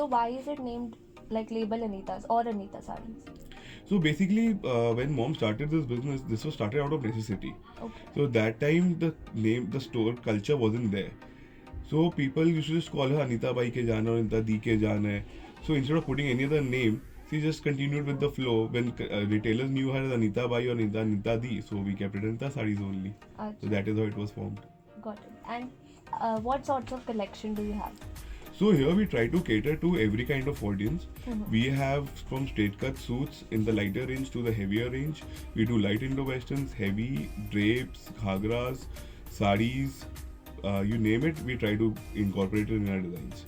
So why is it named like label Anita's or Anita Sarees? So basically, when mom started this business, this was started out of necessity. Okay. So that time the store culture wasn't there. So people used to just call her Anita Bai ke jaan hai or Anita Di ke jaan hai. So instead of putting any other name, she just continued with the flow. When retailers knew her as Anita Bai or Anita Di, so we kept it Anita Sarees only. So Achha. that is how it was formed. Got it. And what sorts of collection do you have? So here we try to cater to every kind of audience. Mm-hmm. We have from straight cut suits in the lighter range to the heavier range. We do light Indo-westerns, heavy, drapes, ghagras, saris, you name it, we try to incorporate it in our designs.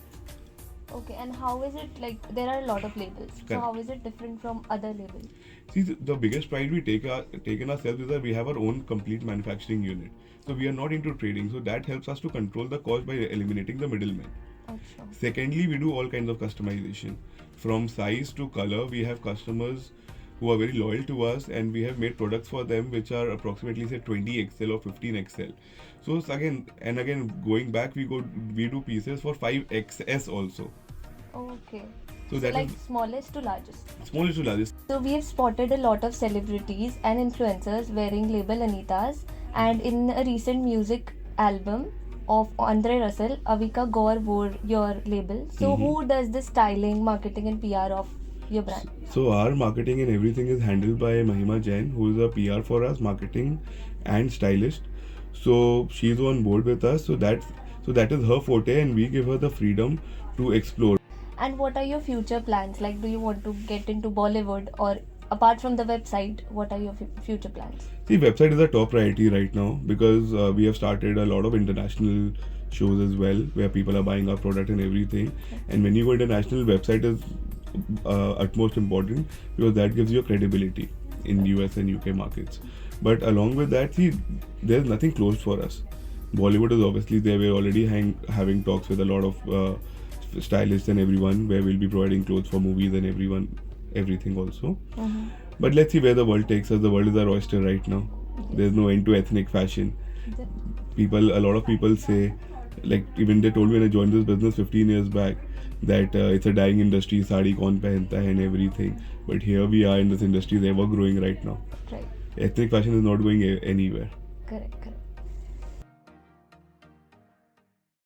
Okay, and how is it like there are a lot of labels. So Correct. how is it different from other labels? See, the biggest pride we take in ourselves is that we have our own complete manufacturing unit. So we are not into trading. So that helps us to control the cost by eliminating the middlemen. Achha. Secondly, we do all kinds of customization. From size to color, we have customers who are very loyal to us, and we have made products for them which are approximately say 20XL or 15XL. So it's again going back, we do pieces for 5XS also. Okay. So So that like is smallest to largest. smallest to largest. So we have spotted a lot of celebrities and influencers wearing label Anitas, and in a recent music album of Andre Russell, Avika Gaur wore your label. So who does the styling, marketing and PR of your brand? So our marketing and everything is handled by Mahima Jain, who is a PR for us, marketing and stylist. So she's on board with us. So that is her forte, and we give her the freedom to explore. And what are your future plans? Like, do you want to get into Bollywood, or apart from the website, what are your future plans? See, website is a top priority right now because we have started a lot of international shows as well, where people are buying our product and everything. And when you go international, website is utmost important because that gives you a credibility in US and UK markets. But along with that, see, there's nothing closed for us. Bollywood is obviously there. We're already having talks with a lot of stylists and everyone, where we'll be providing clothes for movies and everything also. Mm-hmm. But let's see where the world takes us. The world is our oyster right now. There's no end to ethnic fashion. A lot of people say, like even they told me when I joined this business 15 years back, that it's a dying industry, sari kaun pehanta hai and everything. But here we are in this industry, is ever growing right now. Right. Ethnic fashion is not going anywhere. Correct. Correct.